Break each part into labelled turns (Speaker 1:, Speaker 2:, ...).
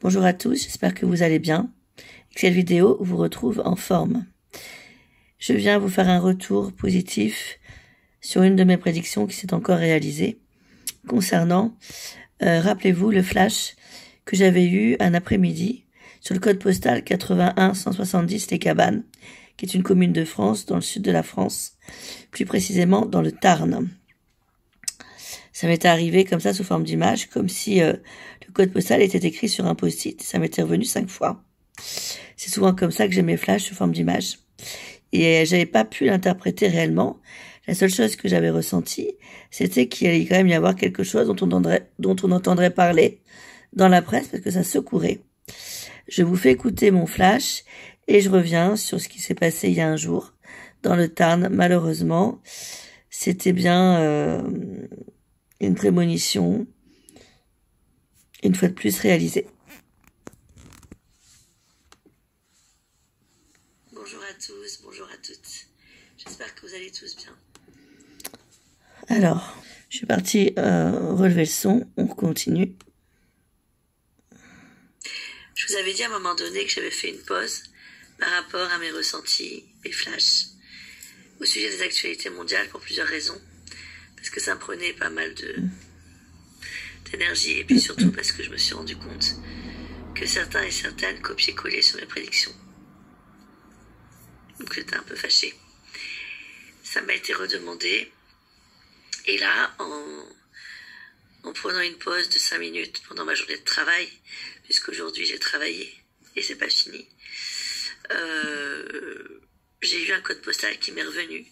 Speaker 1: Bonjour à tous, j'espère que vous allez bien et que cette vidéo vous retrouve en forme. Je viens vous faire un retour positif sur une de mes prédictions qui s'est encore réalisée concernant, rappelez-vous, le flash que j'avais eu un après-midi sur le code postal 81 170 Les Cabanes, qui est une commune de France, dans le sud de la France, plus précisément dans le Tarn. Ça m'était arrivé comme ça sous forme d'image, comme si le code postal était écrit sur un post-it. Ça m'était revenu 5 fois. C'est souvent comme ça que j'ai mes flashs sous forme d'image. Et j'avais pas pu l'interpréter réellement. La seule chose que j'avais ressentie, c'était qu'il allait quand même y avoir quelque chose dont on entendrait parler dans la presse, parce que ça secourait. Je vous fais écouter mon flash et je reviens sur ce qui s'est passé il y a un jour dans le Tarn. Malheureusement, c'était bien une prémonition, une fois de plus réalisée. Bonjour à tous, bonjour à toutes. J'espère que vous allez tous bien. Alors, je suis partie relever le son, on continue. Je vous avais dit à un moment donné que j'avais fait une pause par rapport à mes ressentis, mes flashs, au sujet des actualités mondiales pour plusieurs raisons. Parce que ça me prenait pas mal d'énergie et puis surtout parce que je me suis rendu compte que certains et certaines copiaient-collaient sur mes prédictions. Donc j'étais un peu fâchée. Ça m'a été redemandé. Et là, en prenant une pause de 5 minutes pendant ma journée de travail, puisqu'aujourd'hui j'ai travaillé et c'est pas fini, j'ai eu un code postal qui m'est revenu.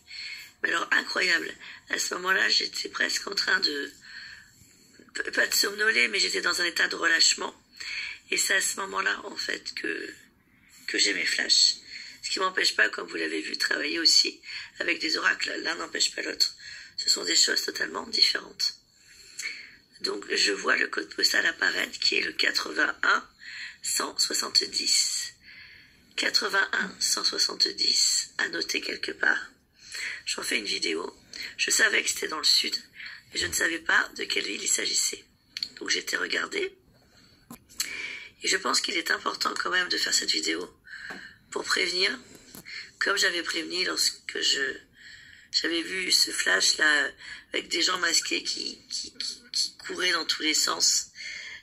Speaker 1: Mais alors incroyable. À ce moment-là, j'étais presque en train de, pas de somnoler, mais j'étais dans un état de relâchement. Et c'est à ce moment-là, en fait, que j'ai mes flashs. Ce qui m'empêche pas, comme vous l'avez vu, de travailler aussi avec des oracles. L'un n'empêche pas l'autre. Ce sont des choses totalement différentes. Donc, je vois le code postal apparaître qui est le 81 170. 81 170, à noter quelque part. J'en fais une vidéo. Je savais que c'était dans le sud, mais je ne savais pas de quelle ville il s'agissait. Donc j'étais regardée. Et je pense qu'il est important quand même de faire cette vidéo pour prévenir, comme j'avais prévenu lorsque j'avais vu ce flash là avec des gens masqués qui couraient dans tous les sens.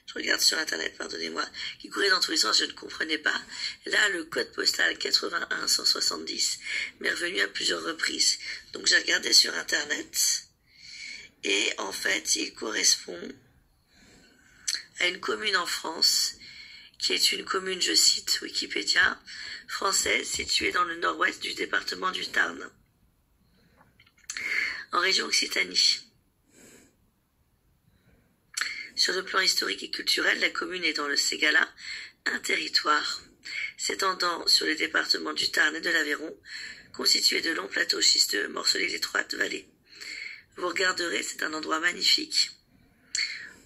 Speaker 1: Je regarde sur internet, pardonnez-moi, qui couraient dans tous les sens, je ne comprenais pas. Là, le code postal 81 170 m'est revenu à plusieurs reprises. Donc j'ai regardé sur internet et en fait, il correspond à une commune en France qui est une commune, je cite Wikipédia, française située dans le nord-ouest du département du Tarn, en région Occitanie. Sur le plan historique et culturel, la commune est dans le Ségala, un territoire s'étendant sur les départements du Tarn et de l'Aveyron, constitué de longs plateaux schisteux morcelés d'étroites vallées. Vous regarderez, c'est un endroit magnifique.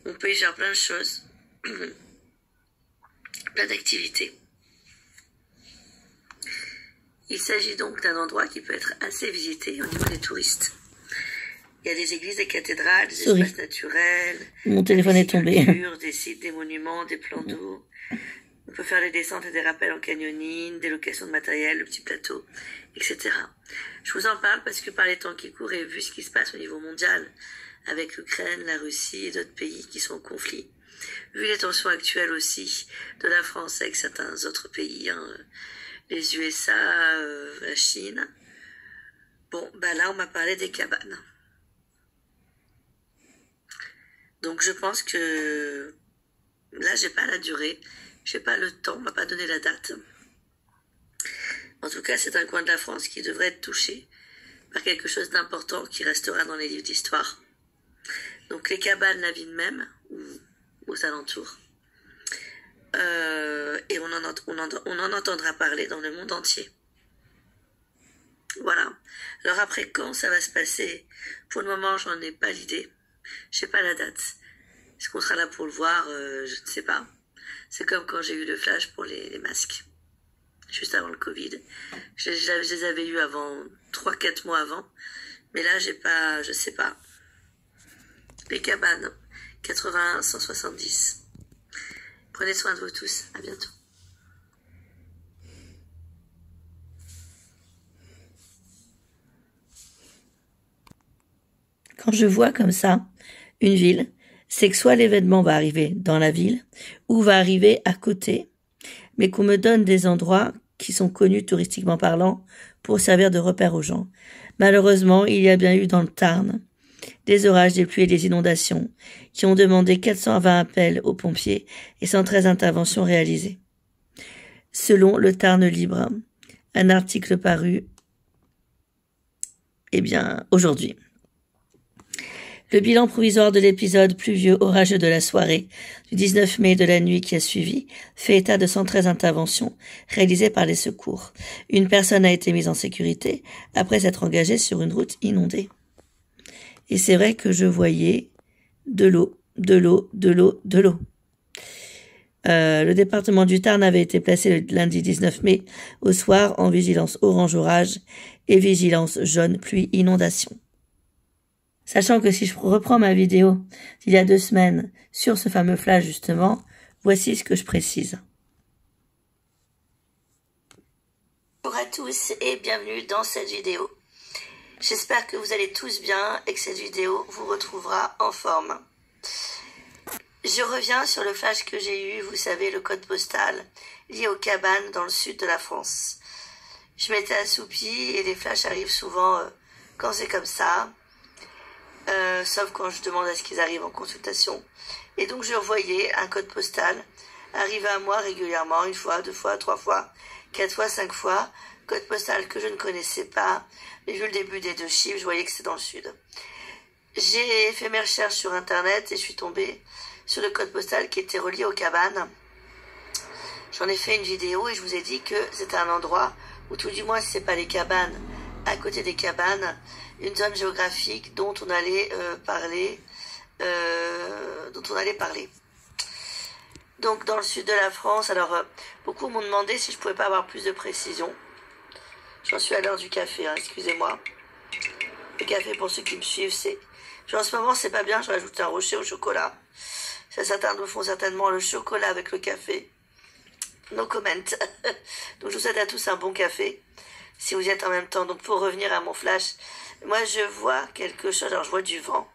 Speaker 1: On peut y faire plein de choses, plein d'activités. Il s'agit donc d'un endroit qui peut être assez visité au niveau des touristes. Il y a des églises, des cathédrales, des espaces naturels, mon téléphone est tombé. Des sites, des monuments, des plans d'eau. On peut faire des descentes et des rappels en canyoning, des locations de matériel, le petit plateau, etc. Je vous en parle parce que par les temps qui courent et vu ce qui se passe au niveau mondial, avec l'Ukraine, la Russie et d'autres pays qui sont en conflit, vu les tensions actuelles aussi de la France avec certains autres pays, les USA, la Chine, bon, bah là on m'a parlé des cabanes. Donc je pense que là j'ai pas la durée, j'ai pas le temps, on m'a pas donné la date. En tout cas, c'est un coin de la France qui devrait être touché par quelque chose d'important qui restera dans les livres d'histoire. Donc les cabanes, la ville même, ou aux alentours. Et on en entendra parler dans le monde entier. Voilà. Alors après, quand ça va se passer? Pour le moment, j'en ai pas l'idée. Je sais pas la date. Est-ce qu'on sera là pour le voir? Je ne sais pas. C'est comme quand j'ai eu le flash pour les masques. Juste avant le Covid. Je les avais eus avant, 3-4 mois avant. Mais là, j'ai pas, je sais pas. Les cabanes, 81 170. Prenez soin de vous tous. À bientôt. Quand je vois comme ça une ville, c'est que soit l'événement va arriver dans la ville ou va arriver à côté, mais qu'on me donne des endroits qui sont connus touristiquement parlant pour servir de repère aux gens. Malheureusement, il y a bien eu dans le Tarn des orages, des pluies et des inondations qui ont demandé 420 appels aux pompiers et 113 interventions réalisées. Selon le Tarn Libre, un article paru aujourd'hui. Le bilan provisoire de l'épisode pluvieux orageux de la soirée du 19 mai de la nuit qui a suivi fait état de 113 interventions réalisées par les secours. Une personne a été mise en sécurité après s'être engagée sur une route inondée. Et c'est vrai que je voyais de l'eau. Le département du Tarn avait été placé le lundi 19 mai au soir en vigilance orange orage et vigilance jaune pluie inondation. Sachant que si je reprends ma vidéo d'il y a 2 semaines sur ce fameux flash justement, voici ce que je précise. Bonjour à tous et bienvenue dans cette vidéo. J'espère que vous allez tous bien et que cette vidéo vous retrouvera en forme. Je reviens sur le flash que j'ai eu, vous savez, le code postal lié aux cabanes dans le sud de la France. Je m'étais assoupie et les flashs arrivent souvent quand c'est comme ça. Sauf quand je demande à ce qu'ils arrivent en consultation. Et donc je revoyais un code postal arriver à moi régulièrement, 1 fois, 2 fois, 3 fois, 4 fois, 5 fois. Code postal que je ne connaissais pas, mais vu le début des 2 chiffres, je voyais que c'est dans le sud. J'ai fait mes recherches sur internet et je suis tombée sur le code postal qui était relié aux cabanes. J'en ai fait une vidéo et je vous ai dit que c'était un endroit où, tout du moins si c'est pas les cabanes, à côté des cabanes, une zone géographique dont on allait parler. Donc dans le sud de la France, alors beaucoup m'ont demandé si je pouvais pas avoir plus de précision. J'en suis à l'heure du café, hein, excusez-moi. Le café, pour ceux qui me suivent, c'est... En ce moment, c'est pas bien, je rajoute un rocher au chocolat. Certains me font certainement le chocolat avec le café. No comment. Donc je vous souhaite à tous un bon café, si vous y êtes en même temps. Donc pour revenir à mon flash, moi je vois quelque chose, alors je vois du vent,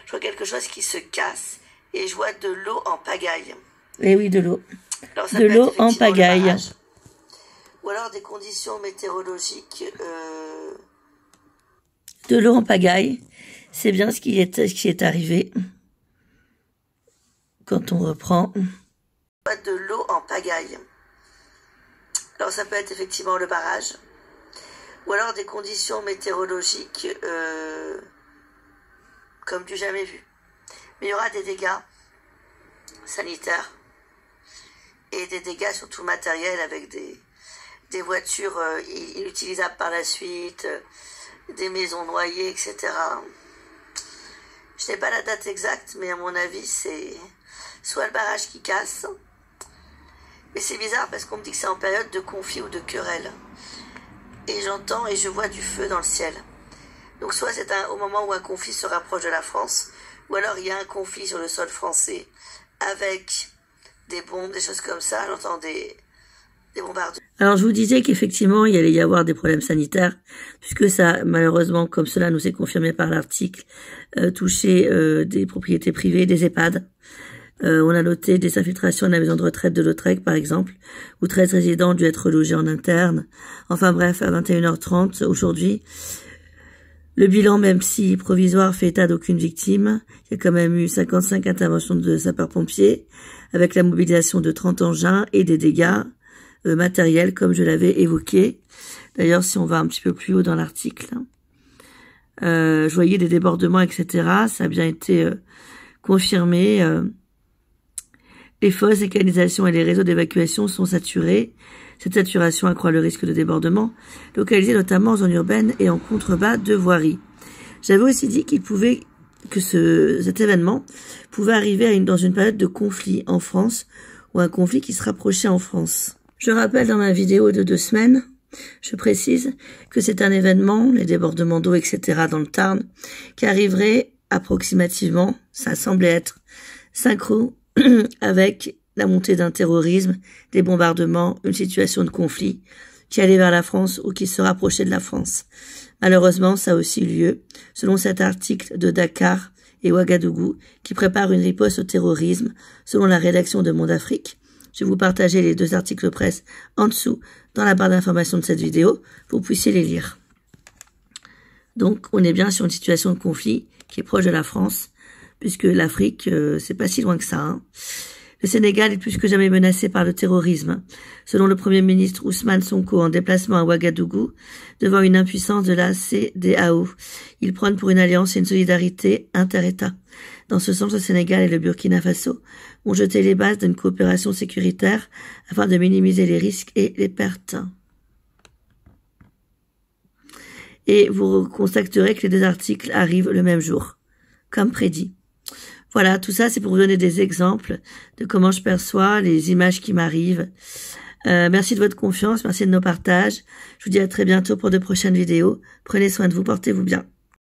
Speaker 1: je vois quelque chose qui se casse, et je vois de l'eau en pagaille. Eh oui, de l'eau. De l'eau en pagaille. Ou alors des conditions météorologiques. De l'eau en pagaille, c'est bien ce qui est arrivé. Quand on reprend. De l'eau en pagaille. Alors ça peut être effectivement le barrage. Ou alors des conditions météorologiques comme du jamais vu. Mais il y aura des dégâts sanitaires et des dégâts sur tout le matériel avec des voitures inutilisables par la suite, des maisons noyées, etc. Je n'ai pas la date exacte, mais à mon avis, c'est soit le barrage qui casse. Mais c'est bizarre parce qu'on me dit que c'est en période de conflit ou de querelle. Et j'entends et je vois du feu dans le ciel. Donc soit c'est au moment où un conflit se rapproche de la France, ou alors il y a un conflit sur le sol français avec des bombes, des choses comme ça. J'entends des bombardements. Alors je vous disais qu'effectivement il allait y avoir des problèmes sanitaires, puisque ça, malheureusement, comme cela nous est confirmé par l'article, touchait des propriétés privées, des EHPAD. On a noté des infiltrations à la maison de retraite de Lautrec, par exemple, où 13 résidents ont dû être logés en interne. Enfin bref, à 21h30 aujourd'hui, le bilan, même si provisoire, fait état d'aucune victime. Il y a quand même eu 55 interventions de sapeurs-pompiers, avec la mobilisation de 30 engins et des dégâts matériels, comme je l'avais évoqué. D'ailleurs, si on va un petit peu plus haut dans l'article, je voyais des débordements, etc. Ça a bien été confirmé. Les fosses, les canalisations et les réseaux d'évacuation sont saturés. Cette saturation accroît le risque de débordement, localisé notamment en zone urbaine et en contrebas de voirie. J'avais aussi dit que cet événement pouvait arriver dans une période de conflit en France, ou un conflit qui se rapprochait en France. Je rappelle dans ma vidéo de 2 semaines, je précise que c'est un événement, les débordements d'eau, etc. dans le Tarn, qui arriverait approximativement, ça semblait être synchro, avec la montée d'un terrorisme, des bombardements, une situation de conflit qui allait vers la France ou qui se rapprochait de la France. Malheureusement, ça a aussi eu lieu, selon cet article de Dakar et Ouagadougou, qui prépare une riposte au terrorisme, selon la rédaction de Monde Afrique. Je vais vous partager les 2 articles de presse en dessous, dans la barre d'information de cette vidéo, pour que vous puissiez les lire. Donc, on est bien sur une situation de conflit qui est proche de la France, puisque l'Afrique, c'est pas si loin que ça, hein. Le Sénégal est plus que jamais menacé par le terrorisme. Selon le Premier ministre Ousmane Sonko en déplacement à Ouagadougou, devant une impuissance de la CEDEAO, il prône pour une alliance et une solidarité inter-États. Dans ce sens, le Sénégal et le Burkina Faso ont jeté les bases d'une coopération sécuritaire afin de minimiser les risques et les pertes. Et vous constaterez que les 2 articles arrivent le même jour, comme prédit. Voilà, tout ça, c'est pour vous donner des exemples de comment je perçois les images qui m'arrivent. Merci de votre confiance, merci de nos partages. Je vous dis à très bientôt pour de prochaines vidéos. Prenez soin de vous, portez-vous bien.